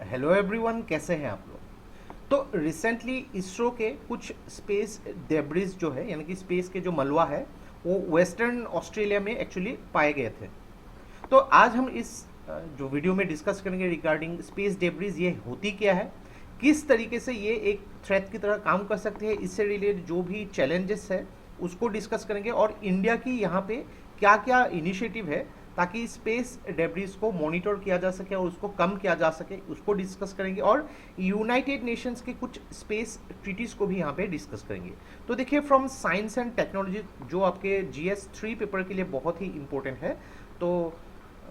Hello everyone, कैसे हैं आप लोग। तो रिसेंटली इसरो के कुछ स्पेस डेब्रिस जो है यानी कि स्पेस के जो मलबा है वो वेस्टर्न ऑस्ट्रेलिया में एक्चुअली पाए गए थे। तो आज हम इस जो वीडियो में डिस्कस करेंगे रिगार्डिंग स्पेस डेब्रिस, ये होती क्या है, किस तरीके से ये एक थ्रेट की तरह काम कर सकती है, इससे रिलेटेड जो भी चैलेंजेस है उसको डिस्कस करेंगे और इंडिया की यहाँ पे क्या क्या इनिशिएटिव है ताकि स्पेस डेब्रिस को मॉनिटर किया जा सके और उसको कम किया जा सके, उसको डिस्कस करेंगे और यूनाइटेड नेशंस के कुछ स्पेस ट्रीटीज को भी यहाँ पे डिस्कस करेंगे। तो देखिए, फ्रॉम साइंस एंड टेक्नोलॉजी जो आपके GS3 पेपर के लिए बहुत ही इंपॉर्टेंट है, तो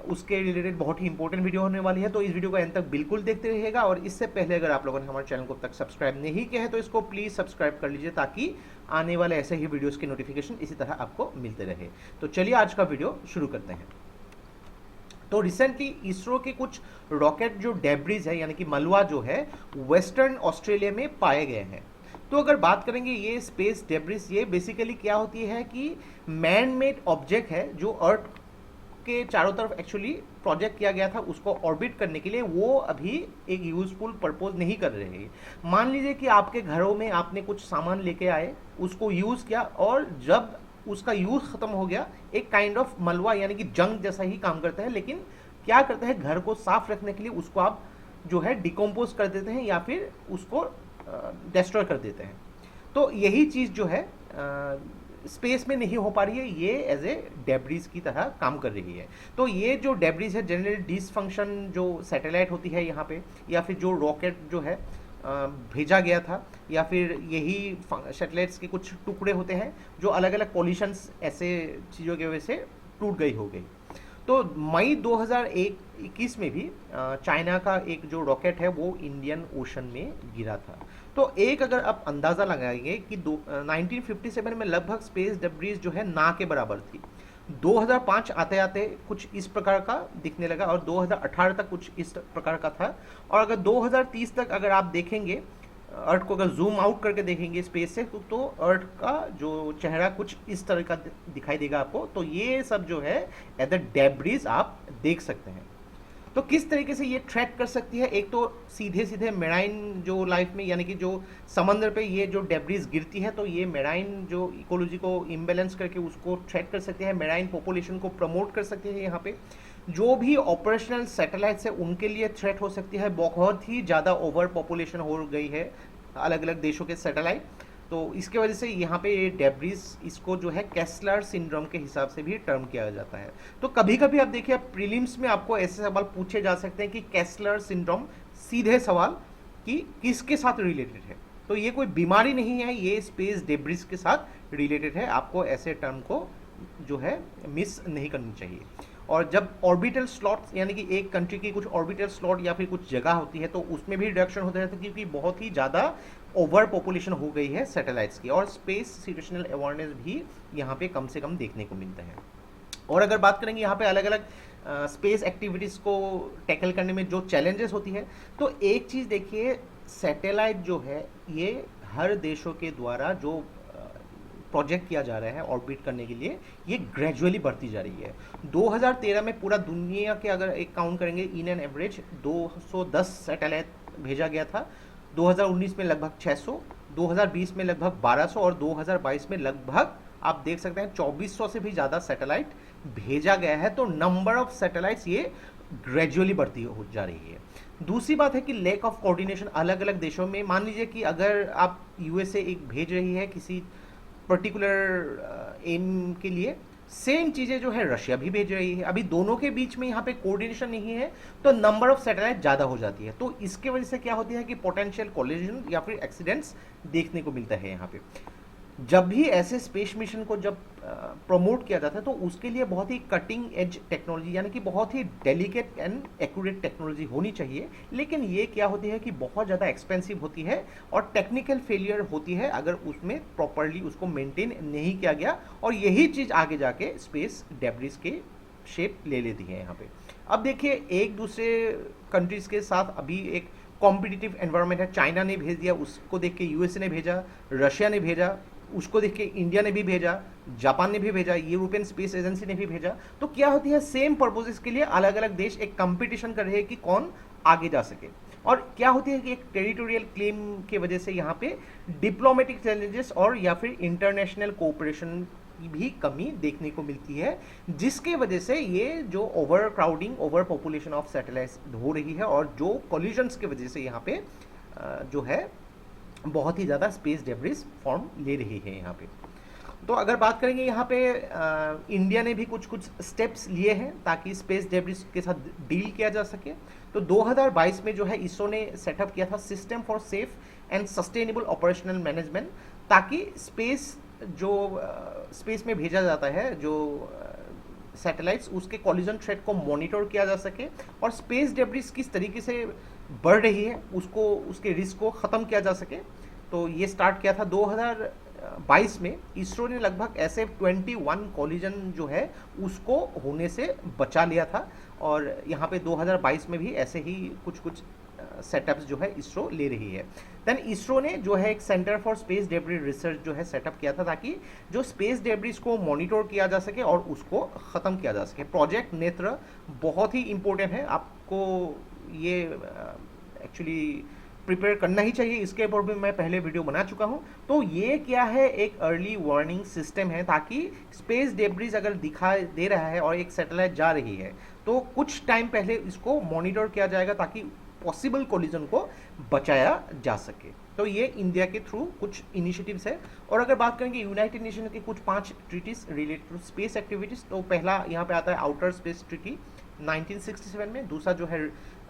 उसके रिलेटेड बहुत ही इंपॉर्टेंट वीडियो होने वाली है। तो इस वीडियो को एंड तक बिल्कुल देखते रहिएगा और इससे पहले अगर आप लोगों ने हमारे चैनल को अब तक सब्सक्राइब नहीं किया है तो इसको प्लीज़ सब्सक्राइब कर लीजिए ताकि आने वाले ऐसे ही वीडियोस की नोटिफिकेशन इसी तरह आपको मिलते रहे। तो चलिए आज का वीडियो शुरू करते हैं। तो रिसेंटली इसरो के कुछ रॉकेट जो डेब्रिज है यानी कि मलबा जो है वेस्टर्न ऑस्ट्रेलिया में पाए गए हैं। तो अगर बात करेंगे ये स्पेस डेब्रिज, ये बेसिकली क्या होती है कि मैन मेड ऑब्जेक्ट है जो अर्थ के चारों तरफ एक्चुअली प्रोजेक्ट किया गया था उसको ऑर्बिट करने के लिए, वो अभी एक यूजफुल पर्पज नहीं कर रहे हैं। मान लीजिए कि आपके घरों में आपने कुछ सामान लेके आए, उसको यूज किया और जब उसका यूज खत्म हो गया, एक काइंड ऑफ मलबा यानी कि जंग जैसा ही काम करता है, लेकिन क्या करता है घर को साफ रखने के लिए उसको आप जो है डिकम्पोज कर देते हैं या फिर उसको डिस्ट्रॉय कर देते हैं। तो यही चीज जो है स्पेस में नहीं हो पा रही है, ये एज ए डेब्रिज की तरह काम कर रही है। तो ये जो डेब्रिज है जनरली डिसफंक्शन जो सैटेलाइट होती है यहाँ पे, या फिर जो रॉकेट जो है भेजा गया था, या फिर यही सैटेलाइट्स के कुछ टुकड़े होते हैं जो अलग अलग पॉल्यूशंस ऐसे चीज़ों की वजह से टूट गई हो गई। तो मई 2021 में भी चाइना का एक जो रॉकेट है वो इंडियन ओशन में गिरा था। तो एक अगर आप अंदाज़ा लगाएंगे कि 1957 में लगभग स्पेस डेब्रिस जो है ना के बराबर थी। 2005 आते आते कुछ इस प्रकार का दिखने लगा और 2018 तक कुछ इस प्रकार का था। और अगर 2030 तक अगर आप देखेंगे अर्थ को, अगर जूम आउट करके देखेंगे स्पेस से, तो अर्थ का जो चेहरा कुछ इस तरह का दिखाई देगा आपको। तो ये सब जो है एज अ डेब्रिस आप देख सकते हैं। तो किस तरीके से ये थ्रेट कर सकती है, एक तो सीधे सीधे मेराइन जो लाइफ में यानी कि जो समंदर पे ये जो डेब्रिस गिरती है तो ये मेराइन जो इकोलॉजी को इम्बेलेंस करके उसको थ्रेट कर सकती है, मेराइन पॉपुलेशन को प्रमोट कर सकती है। यहाँ पे जो भी ऑपरेशनल सैटेलाइट्स है उनके लिए थ्रेट हो सकती है। बहुत ही ज़्यादा ओवर पॉपुलेशन हो गई है अलग अलग देशों के सैटेलाइट, तो इसके वजह से यहाँ पे ये डेब्रिस, इसको जो है केस्लर सिंड्रोम के हिसाब से भी टर्म किया जाता है। तो कभी कभी आप देखिए प्रीलिम्स में आपको ऐसे सवाल पूछे जा सकते हैं कि केस्लर सिंड्रोम, सीधे सवाल कि किसके साथ रिलेटेड है। तो ये कोई बीमारी नहीं है, ये स्पेस डेब्रिस के साथ रिलेटेड है। आपको ऐसे टर्म को जो है मिस नहीं करनी चाहिए। और जब ऑर्बिटल स्लॉट यानी कि एक कंट्री की कुछ ऑर्बिटल स्लॉट या फिर कुछ जगह होती है तो उसमें भी रिडक्शन होता रहता है क्योंकि बहुत ही ज़्यादा ओवर पॉपुलेशन हो गई है सैटेलाइट्स की, और स्पेस सिचुएशनल अवेयरनेस भी यहाँ पे कम से कम देखने को मिलता है। और अगर बात करेंगे यहाँ पे अलग अलग स्पेस एक्टिविटीज़ को टैकल करने में जो चैलेंजेस होती है, तो एक चीज़ देखिए, सैटेलाइट जो है ये हर देशों के द्वारा जो प्रोजेक्ट किया जा रहा है ऑर्बिट करने के लिए, ये ग्रेजुअली बढ़ती जा रही है। 2013 में पूरा दुनिया के अगर एक काउंट करेंगे इन एन एवरेज 210 सैटेलाइट भेजा गया था। 2019 में लगभग 600, 2020 में लगभग 1200 और 2022 में लगभग आप देख सकते हैं 2400 से भी ज़्यादा सैटेलाइट भेजा गया है। तो नंबर ऑफ सैटेलाइट्स ये ग्रेजुअली बढ़ती हो जा रही है। दूसरी बात है कि लैक ऑफ कोऑर्डिनेशन अलग अलग देशों में। मान लीजिए कि अगर आप USA एक भेज रही है किसी पर्टिकुलर एम के लिए, सेम चीज़ें जो है रशिया भी भेज रही है, अभी दोनों के बीच में यहाँ पे कोऑर्डिनेशन नहीं है तो नंबर ऑफ सैटेलाइट ज़्यादा हो जाती है। तो इसके वजह से क्या होती है कि पोटेंशियल कोलिजन या फिर एक्सीडेंट्स देखने को मिलता है यहाँ पे। जब भी ऐसे स्पेस मिशन को जब प्रमोट किया जाता है तो उसके लिए बहुत ही कटिंग एज टेक्नोलॉजी यानी कि बहुत ही डेलिकेट एंड एक्यूरेट टेक्नोलॉजी होनी चाहिए, लेकिन ये क्या होती है कि बहुत ज़्यादा एक्सपेंसिव होती है और टेक्निकल फेलियर होती है अगर उसमें प्रॉपरली उसको मेंटेन नहीं किया गया, और यही चीज़ आगे जाके स्पेस डेब्रिस के शेप ले लेती है यहाँ पे। अब देखिए, एक दूसरे कंट्रीज़ के साथ अभी एक कॉम्पिटिटिव एनवायरनमेंट है। चाइना ने भेज दिया, उसको देख के USA ने भेजा, रशिया ने भेजा, उसको देख के इंडिया ने भी भेजा, जापान ने भी भेजा, यूरोपियन स्पेस एजेंसी ने भी भेजा। तो क्या होती है, सेम पर्पसेस के लिए अलग अलग देश एक कंपटीशन कर रहे हैं कि कौन आगे जा सके। और क्या होती है कि एक टेरिटोरियल क्लेम के वजह से यहाँ पे डिप्लोमेटिक चैलेंजेस और या फिर इंटरनेशनल कोऑपरेशन की भी कमी देखने को मिलती है, जिसके वजह से ये जो over crowding, over population of satellites हो रही है और जो कोलिजन्स के वजह से यहाँ पे जो है बहुत ही ज़्यादा स्पेस डेब्रिस फॉर्म ले रही है यहाँ पे। तो अगर बात करेंगे यहाँ पे इंडिया ने भी कुछ कुछ स्टेप्स लिए हैं ताकि स्पेस डेब्रिस के साथ डील किया जा सके। तो 2022 में जो है इसरो ने सेटअप किया था system for safe and sustainable operational management, ताकि स्पेस में भेजा जाता है जो सैटेलाइट्स, उसके कॉलिजन थ्रेट को मॉनिटर किया जा सके और स्पेस डेब्रिस किस तरीके से बढ़ रही है उसको, उसके रिस्क को ख़त्म किया जा सके। तो ये स्टार्ट किया था 2022 में। इसरो ने लगभग ऐसे 21 कॉलिजन जो है उसको होने से बचा लिया था और यहाँ पे 2022 में भी ऐसे ही कुछ कुछ सेटअप्स जो है इसरो ले रही है। देन इसरो ने जो है एक centre for space debris research जो है सेटअप किया था ताकि जो स्पेस डेब्रिस को मॉनिटर किया जा सके और उसको ख़त्म किया जा सके। प्रोजेक्ट नेत्र बहुत ही इम्पोर्टेंट है, आपको ये एक्चुअली प्रिपेयर करना ही चाहिए, इसके ऊपर भी मैं पहले वीडियो बना चुका हूं। तो ये क्या है, एक अर्ली वार्निंग सिस्टम है ताकि स्पेस डेब्रिस अगर दिखाई दे रहा है और एक सैटेलाइट जा रही है तो कुछ टाइम पहले इसको मॉनिटर किया जाएगा ताकि पॉसिबल कोलिजन को बचाया जा सके। तो ये इंडिया के थ्रू कुछ इनिशिएटिव्स है। और अगर बात करेंगे यूनाइटेड नेशन के कुछ 5 treaties related to space activities, तो पहला यहाँ पे आता है आउटर स्पेस ट्रीटी 1967 में, दूसरा जो है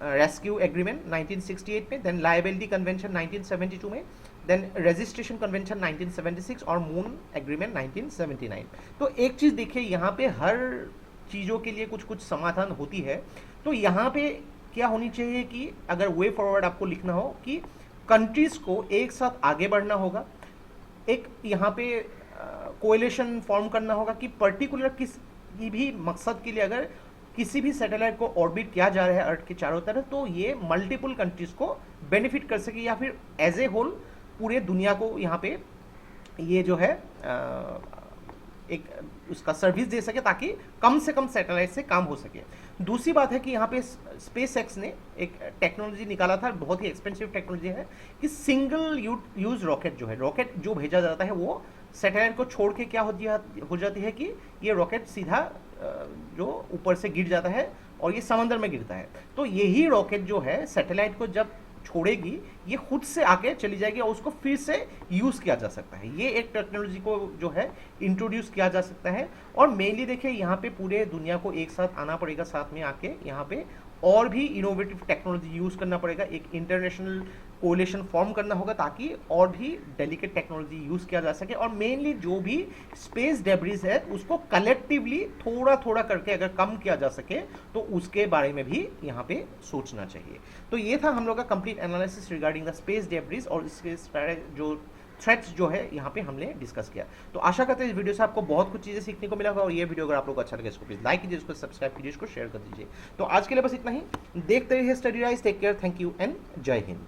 रेस्क्यू एग्रीमेंट 1968 में, देन लायबिलिटी कन्वेंशन 1972 में, देन रजिस्ट्रेशन कन्वेंशन 1976 और मून एग्रीमेंट 1979। तो एक चीज़ देखिए, यहाँ पे हर चीज़ों के लिए कुछ कुछ समाधान होती है। तो यहाँ पे क्या होनी चाहिए कि अगर वे फॉरवर्ड आपको लिखना हो कि कंट्रीज को एक साथ आगे बढ़ना होगा, एक यहाँ पे कोएलिशन फॉर्म करना होगा कि पर्टिकुलर किसी भी मकसद के लिए अगर किसी भी सैटेलाइट को ऑर्बिट किया जा रहा है अर्थ के चारों तरफ, तो ये मल्टीपल कंट्रीज को बेनिफिट कर सके या फिर एज ए होल पूरे दुनिया को यहाँ पे ये जो है एक उसका सर्विस दे सके ताकि कम से कम सैटेलाइट से काम हो सके। दूसरी बात है कि यहाँ पे स्पेस एक्स ने एक टेक्नोलॉजी निकाला था, बहुत ही एक्सपेंसिव टेक्नोलॉजी है, कि सिंगल यूज रॉकेट जो है, रॉकेट जो भेजा जाता है वो सैटेलाइट को छोड़ के क्या हो जाती है कि ये रॉकेट सीधा जो ऊपर से गिर जाता है और ये समंदर में गिरता है। तो यही रॉकेट जो है सैटेलाइट को जब छोड़ेगी ये खुद से आके चली जाएगी और उसको फिर से यूज़ किया जा सकता है। ये एक टेक्नोलॉजी को जो है इंट्रोड्यूस किया जा सकता है। और मेनली देखिए यहाँ पे पूरे दुनिया को एक साथ आना पड़ेगा, साथ में आके यहाँ पे और भी इनोवेटिव टेक्नोलॉजी यूज़ करना पड़ेगा, एक इंटरनेशनल कोलिशन फॉर्म करना होगा ताकि और भी डेलिकेट टेक्नोलॉजी यूज़ किया जा सके। और मेनली जो भी स्पेस डेब्रिस है उसको कलेक्टिवली थोड़ा थोड़ा करके अगर कम किया जा सके तो उसके बारे में भी यहाँ पे सोचना चाहिए। तो ये था हम लोग का complete analysis regarding the space debris और इसके जो थ्रेट्स जो है यहाँ पे हमने डिस्कस किया। तो आशा करते हैं इस वीडियो से आपको बहुत कुछ चीज़ें सीखने को मिला होगा और ये वीडियो अगर आप लोग को अच्छा लगे इसको प्लीज़ लाइक कीजिए, इसको सब्सक्राइब कीजिए, इसको शेयर कर दीजिए। तो आज के लिए बस इतना ही। देखते रहिए Study Rise. Take care, thank you and जय हिंद।